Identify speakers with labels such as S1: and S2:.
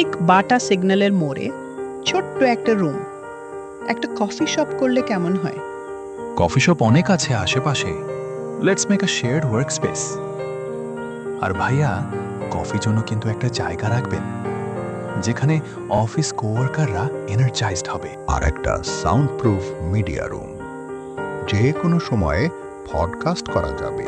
S1: ঠিক বাটা সিগন্যালের মোড়ে ছোট্ট একটা রুম, একটা কফি শপ করলে কেমন হয়?
S2: কফি শপ অনেক আছে আশেপাশে। Let's make a shared work space. আর ভাইয়া, কফির জন্য কিন্তু একটা জায়গা রাখবেন যেখানে অফিস কোয়ার্কাররা এনার্জাইজড হবে।
S3: আর একটা সাউন্ড প্রুফ মিডিয়া রুম, যে কোনো সময়ে পডকাস্ট করা যাবে।